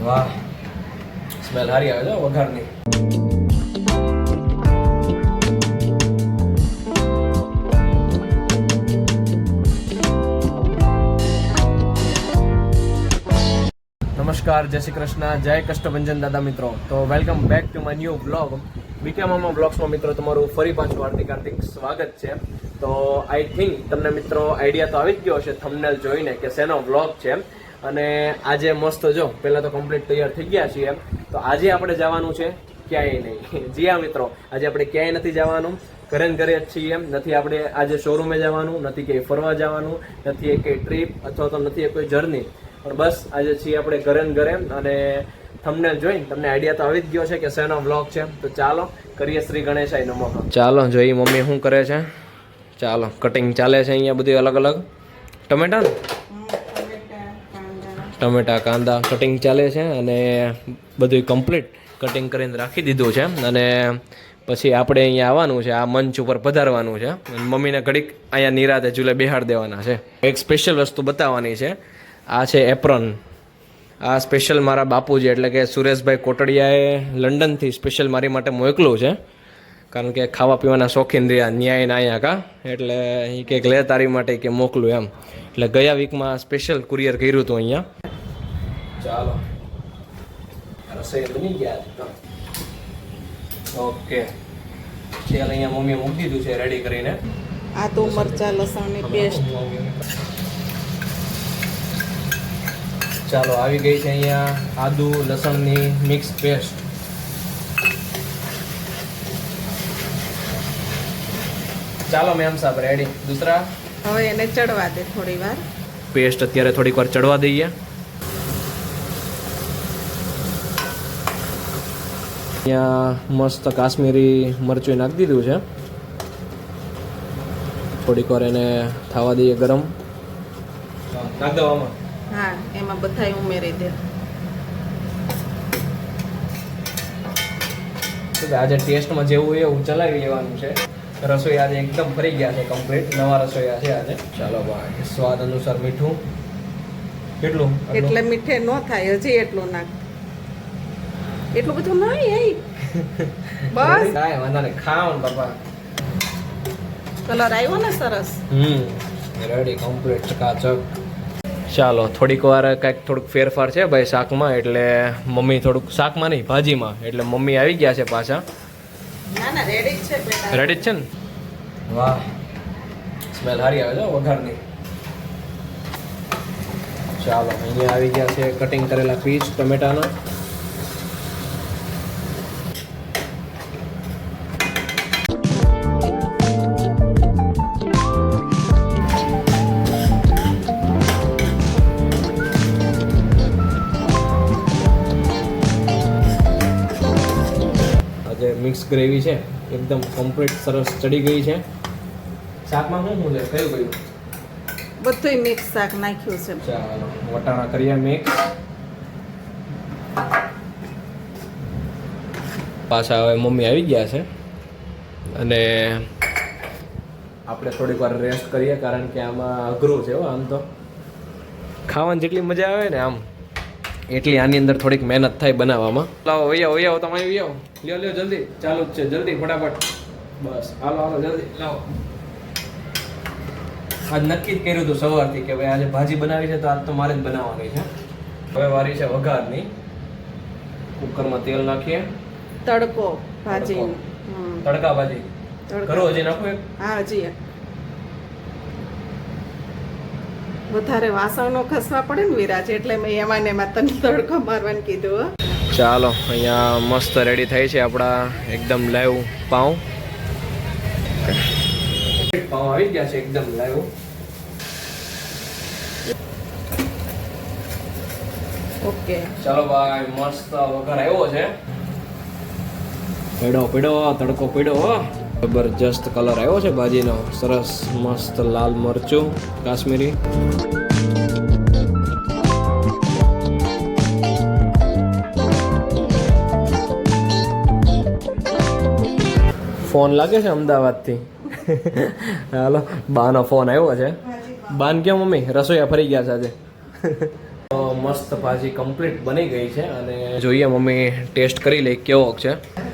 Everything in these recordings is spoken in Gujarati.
વાહ, સ્મેલ સારી આવે છે વઘારની. નમસ્કાર, જય શ્રી કૃષ્ણ, જય કષ્ટભંજન દાદા મિત્રો. તો welcome back to my new blog. BK Mama બ્લોગ્સમાં મિત્રો તમારું ફરી પાછું હાર્દિક સ્વાગત છે. તો આઈ થિંક તમને મિત્રો આઈડિયા તો આવી જ ગયો હશે થંબનેલ જોઈને કે શેનો બ્લોગ છે. અને આજે મસ્ત જો પહેલાં તો કમ્પ્લીટ તૈયાર થઈ ગયા છીએ. તો આજે આપણે જવાનું છે ક્યાંય નહીં. જી હા મિત્રો, આજે આપણે ક્યાંય નથી જવાનું, ઘરે ને ઘરે જ છીએ. નથી આપણે આજે શોરૂમે જવાનું, નથી ક્યાંય ફરવા જવાનું, નથી કંઈ ટ્રીપ અથવા તો નથી કોઈ જર્ની, પણ બસ આજે છીએ આપણે ઘરે ને ઘરે. અને થંબનેલ જોઈને તમને આઈડિયા તો આવી જ ગયો છે કે શેનો વ્લોગ છે. તો ચાલો કરીએ શ્રી ગણેશાય નમઃ. ચાલો જોઈ મમ્મી શું કરે છે. ચાલો કટિંગ ચાલે છે અહીંયા બધું અલગ અલગ. ટમેટા ને ટમેટા કાંદા કટિંગ ચાલે છે અને બધું કમ્પ્લીટ કટિંગ કરીને રાખી દીધું છે. અને પછી આપણે અહીંયા આવવાનું છે, આ મંચ ઉપર પધારવાનું છે. મમ્મીને ઘડીક અહીંયા નિરાતે ચૂલે બેહાડ દેવાના છે. એક સ્પેશિયલ વસ્તુ બતાવવાની છે. આ છે એપ્રોન. આ સ્પેશિયલ મારા બાપુજી એટલે કે સુરેશભાઈ કોટડિયાએ લંડનથી સ્પેશિયલ મારી માટે મોકલું છે. કારણ કે ખાવા પીવાના શોખીન રહ્યા ન્યાયના અહીંયા કા, એટલે એ કંઈક લે તારી માટે કે મોકલું એમ. એટલે ગયા વીકમાં સ્પેશિયલ કુરિયર કર્યું હતું અહીંયા. ચાલો રસોઈ બની ગયા. ઓકે ચાલ અહીંયા મમ્મીએ મૂકી દીધું છે રેડી કરીને. આદુ મરચા લસણની પેસ્ટ. ચાલો આવી ગઈ છે અહીંયા આદુ લસણની મિક્સ પેસ્ટ. ચાલો મેમ સાહેબ રેડી. દૂસરા હવે એને ચડવા દે થોડી વાર. પેસ્ટ અત્યારે થોડીક વાર ચડવા દઈએ. અહીંયા મસ્ત કાશ્મીરી મરચું નાખી દીધું છે. થોડીક વાર એને થવા દઈએ ગરમ. નાખ દો આમાં. હા, એમાં બધાય ઉમેરી દે. આજે ટેસ્ટમાં જેવું હોય એવું ચલાવી લેવાનું છે. રસોઈ આજે એકદમ ફરી ગયા છે કમ્પ્લીટ. નવા રસોઈયા છે આજે. ચાલો ભાઈ, સ્વાદ અનુસાર મીઠું કેટલું? એટલે મીઠે ન થાય, હજી એટલું નાખ. એટલું બધું નહીં. બસ કાંઈ વાંધો નહીં, ખાવ ને બાપા. કલર આવ્યો ને સરસ. રેડી કમ્પ્લીટ ચકાચક. ચાલો થોડીક વાર કાંઈક થોડુંક ફેરફાર છે ભાઈ શાકમાં, એટલે મમ્મી થોડુંક શાકમાં નહીં ભાજીમાં, એટલે મમ્મી આવી ગયા છે પાછા. ના ના રેડી જ છે બેટા. રેડી જ છે ને? વાહ, સ્મેલ સારી આવે છે વઘારની. ચાલો અહીંયા આવી ગયા છે કટિંગ કરેલા પીસ ટમેટાના. મિક્સ ગ્રેવી છે એકદમ કમ્પ્લીટ સરસ ચડી ગઈ છે. શાકમાં શું શું છે? કયું કયું? બધુંય મિક્સ શાક નાખ્યું છે. ચાલો વટાણા કરીએ મિક્સ. પાછા હવે મમ્મી આવી ગયા છે અને આપણે થોડીક વાર રેસ્ટ કરીએ, કારણ કે આમાં અઘરું છે. આમ તો ખાવાની જેટલી મજા આવે ને આમ એટલી આની અંદર થોડીક મહેનત થાય બનાવવામાં. લાવો વૈયાવો તમે આવી આવો. લ્યો જલ્દી, ચાલુ જ છે, જલ્દી ફટાફટ. બસ હાલો જલ્દી લાવો. આજ નક્કી જ કર્યું હતું સવારથી કે ભાઈ આજે ભાજી બનાવી છે તો આજ તો મારે જ બનાવવાની છે. હવે વારી છે વઘારની. કુકરમાં તેલ નાખીએ. તડકો ભાજી. તડકા ભાજી કરો. હજી નાખો એક? હા હજી. વધારે વાસણ નો ખસવા પડે ને વિરાજ, એટલે મેં એમાં ને એમાં તને તડકો મારવાનું કીધું. ચાલો અહીંયા મસ્ત રેડી થાય છે આપણા એકદમ લાઈવ પાઉં. પાઉં આવી ગયા છે એકદમ લાઈવ. ઓકે ચાલો ભાઈ, મસ્ત વઘાર આવ્યો છે. પીડો તડકો પીડો. જબરજસ્ત કલર આવ્યો છે ભાજીનો, સરસ મસ્ત લાલ મરચું કાશ્મીરી. ફોન લાગે છે અમદાવાદથી. હાલો બાનો ફોન આવ્યો છે. બાન કેમ મમ્મી રસોઈયા ફરી ગયા છે આજે? તો મસ્ત ભાજી કમ્પ્લીટ બની ગઈ છે અને જોઈએ મમ્મી ટેસ્ટ કરી લે કેવો છે.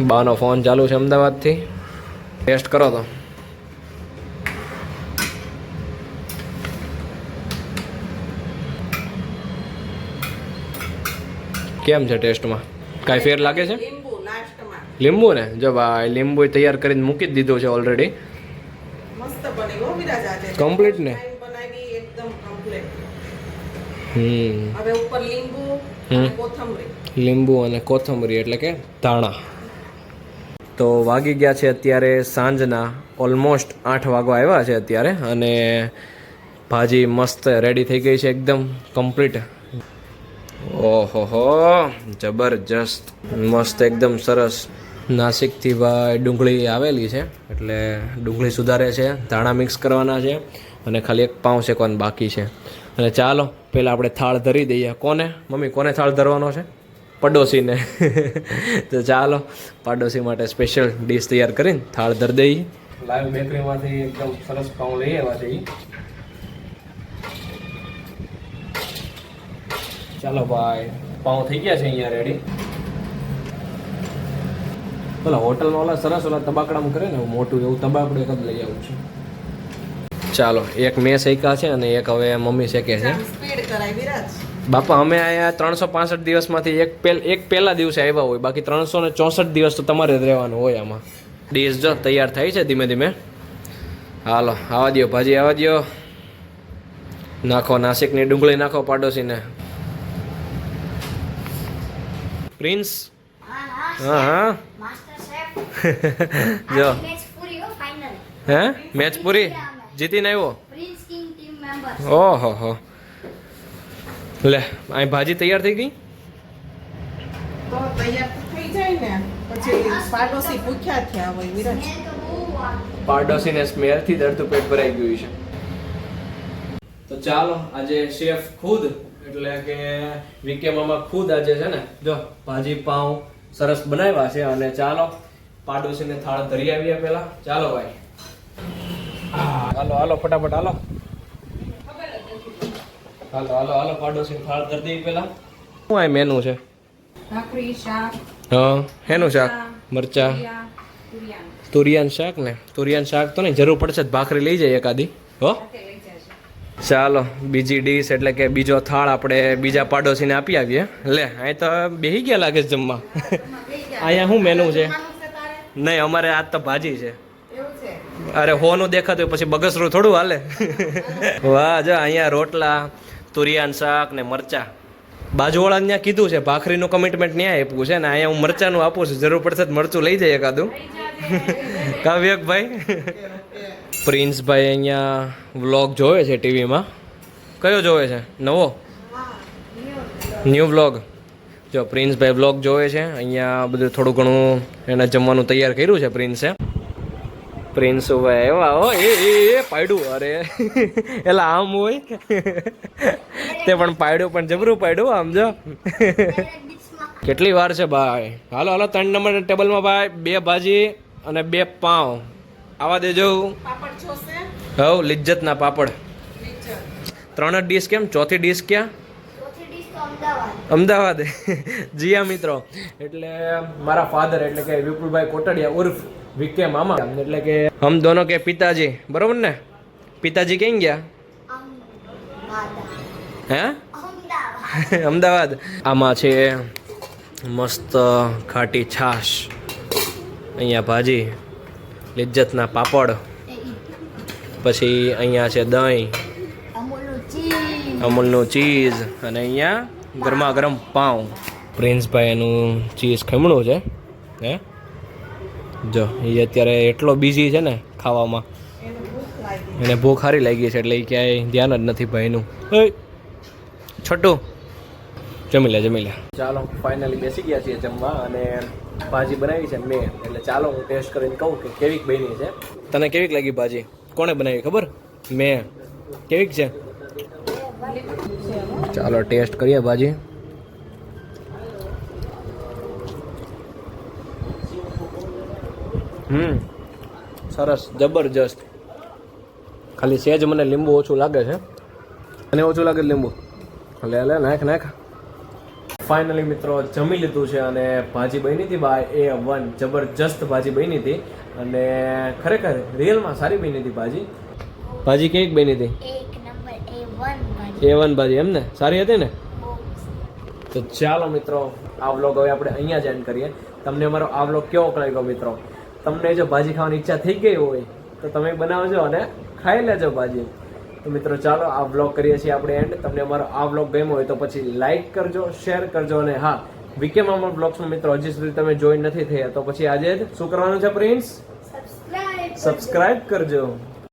બાનો ફોન ચાલુ છે અમદાવાદથી. ટેસ્ટ કરો તો. કેમ છે ટેસ્ટમાં? કાંઈ ફેર લાગે છે? લીંબુ લાસ્ટમાં લીંબુ ને જો ભાઈ લીંબુ તૈયાર કરીને મૂકી જ દીધું છે ઓલરેડી. મસ્ત બની ગો વિરાજ આજે Complete ને? બનાવી એકદમ કમ્પ્લીટ. હમ હવે ઉપર લીંબુ અને કોથમરી. લીંબુ અને કોથમરી એટલે કે ધાણા. તો વાગી ગયા છે અત્યારે સાંજના ઓલમોસ્ટ 8 વાગવા આવ્યા છે અત્યારે અને ભાજી મસ્ત રેડી થઈ ગઈ છે એકદમ કમ્પ્લીટ. ઓહો જબરજસ્ત મસ્ત એકદમ સરસ. નાસિકથી ભાઈ ડુંગળી આવેલી છે એટલે ડુંગળી સુધારે છે, ધાણા મિક્સ કરવાના છે અને ખાલી એક પાઉં શેકવાનું બાકી છે. અને ચાલો પહેલાં આપણે થાળ ધરી દઈએ. કોને મમ્મી કોને થાળ ધરવાનો છે? પડોશીને. તો ચાલો પાડોશી માટે સ્પેશિયલ ડીશ તૈયાર કરીને થાળ ધરી દઈએ. લાઈવ બેકરીમાંથી એકદમ સરસ પાઉં લઈ આવ્યા છે. ચાલો ભાઈ પાઉં થઈ ગયા છે અહીંયા રેડી. ઓલા હોટલમાં ઓલા સરસ ઓલા તબાકડામાં કરે ને મોટું એવું તબાકડું એક જ લઈ આવું છું. ચાલો એક મેં શેક્યા છે અને એક હવે મમ્મી શેકે છે. સ્પીડ કરાય વિરાજ. બાપા અમે અહીંયા 365 દિવસમાંથી એક પહેલા દિવસે આવ્યા હોય, બાકી 364 દિવસ તો તમારે જ રહેવાનું હોય આમાં. ડીશ જો તૈયાર થાય છે ધીમે ધીમે. હાલો આવા દો ભાજી આવા દો. નાખો નાસિકની ડુંગળી નાખો પાડોશીને. પ્રિન્સ હા હા જો હે મેચ પૂરી જીતીને આવ્યો. ઓહો હો લે અહીં ભાજી તૈયાર થઈ ગઈ. તો તૈયાર થઈ જાય ને પછી પાડોશી ભૂખ્યા થયા હોય વિરાજ. પાડોશીને સ્મેલથી દર્દું પેટ ભરાઈ ગયું છે. તો ચાલો આજે શેફ ખુદ એટલે કે વીકે મામા ખુદ આજે છે ને જો ભાજી પાઉં સરસ બનાવ્યા છે અને ચાલો પાડોશીને થાળ ધરી આવીએ પહેલા. ચાલો ભાઈ હાલો હાલો ફટાફટ હાલો હાલો હાલો હાલો પાડોશીને થાળ ધરી દઈએ પહેલા. શું આ મેનુ છે? ભાખરી શાક. હા હેનું શાક? મરચા તુરિયાન શાક ને તુરિયાન શાક તો નહીં જરૂર પડશે ભાખરી લઈ જાય એકાદી. હો ચાલો બીજી ડીશ એટલે કે બીજો થાળ આપણે બીજા પાડોશીને આપી આવીએ. લે અહીં તો બેહી ગયા લાગે છે જમવા. અહીંયા શું મેનુ છે? નહીં અમારે આજ તો ભાજી છે. અરે હોનું દેખાતું પછી બગસરું થોડું હાલે. વાહ જો અહીંયા રોટલા તુરિયાન શાક ને મરચા. બાજુવાળાને ત્યાં કીધું છે ભાખરીનું કમિટમેન્ટ ત્યાં આપ્યું છે ને અહીંયા હું મરચાનું આપું છું, જરૂર પડશે તો મરચું લઈ જાય એકાદું. કાવ્યકભાઈ પ્રિન્સભાઈ અહીંયા વ્લોગ જોવે છે ટીવીમાં. કયો જોવે છે? નવો ન્યૂ વ્લોગ. જો પ્રિન્સભાઈ વ્લોગ જોવે છે અહીંયા. બધું થોડું ઘણું એને જમવાનું તૈયાર કર્યું છે પ્રિન્સે. પ્રિન્સભાઈ એવા હો એ પાડ્યું. અરે એલા આમ હોય તે પણ પાડ્યું પણ જબરું પાડ્યું આમ જો. કેટલી વાર છે ભાઈ? હાલો હાલો 3 નંબર ટેબલમાં ભાઈ 2 ભાજી અને 2 પાઉં આવા દેજો. પાપડ જોશે? હવ લિજ્જતના પાપડ. 3 જ ડીશ કેમ? ચોથી ડીશ ક્યાં? અમદાવાદ. જી હા મિત્રો, એટલે મારા ફાધર એટલે કે વિપુલભાઈ કોટડિયા ઉર્ફ વીકે મામા એટલે કે હમ દોનો કે પિતાજી, બરોબર ને? પિતાજી ક્યાં ગયા? હે અમદાવાદ. આમાં છે મસ્ત ખાટી છાશ, અહીંયા ભાજી, લિજ્જતના પાપડ, પછી અહીંયા છે દહીં, અમૂલનું ચીઝ અને અહીંયા ગરમા ગરમ પાઉં. પ્રિન્સભાઈ એનું ચીઝ ખમણું છે હે જો. એ અત્યારે એટલો બિઝી છે ને ખાવામાં, એને ભૂખ સારી લાગી છે એટલે એ ક્યાંય ધ્યાન જ નથી ભાઈનું. છઠ્ઠું જમી લે. ચાલો ફાઇનલી બેસી ગયા છીએ જમવા અને ભાજી બનાવી છે મેં, એટલે ચાલો હું ટેસ્ટ કરીને કહું કે કેવીક બની છે. તને કેવીક લાગી ભાજી? કોણે બનાવી ખબર? મેં. કેવીક છે? ચાલો ટેસ્ટ કરીએ ભાજી. સરસ જબરજસ્ત. ખાલી સહેજ મને લીંબુ ઓછું લાગે છે. અને ઓછું લાગે લીંબુ? લે લે નાખ નાખ. ફાઇનલી મિત્રો જમી લીધું છે અને ભાજી બની હતી બાય A1 જબરજસ્ત ભાજી બની હતી અને ખરેખર રિયલમાં સારી બની હતી ભાજી. ભાજી કેવી બની હતી? એક નંબર A1 A1 ભાજી એમ ને? સારી હતી ને? તો ચાલો મિત્રો આ વ્લોગ હવે આપણે અહીંયા જ એન્ડ કરીએ. તમને અમારો આ વ્લોગ કેવો લાગ્યો મિત્રો? તમને જો ભાજી ખાવાની ઈચ્છા થઈ ગઈ હોય તો તમે બનાવજો અને ખાઈ લેજો ભાજી. તો મિત્રો ચાલો આ વ્લોગ કરીએ છીએ આપણે એન્ડ. તમને અમારો આ વ્લોગ ગમ્યો હોય તો પછી લાઈક કરજો, શેર કરજો અને હા વીકે મામા બ્લોગ્સમાં મિત્રો હજી સુધી તમે જોઈન નથી થયા તો પછી આજે જ શું કરવાનું છે પ્રિન્સ? સબસ્ક્રાઇબ કરજો.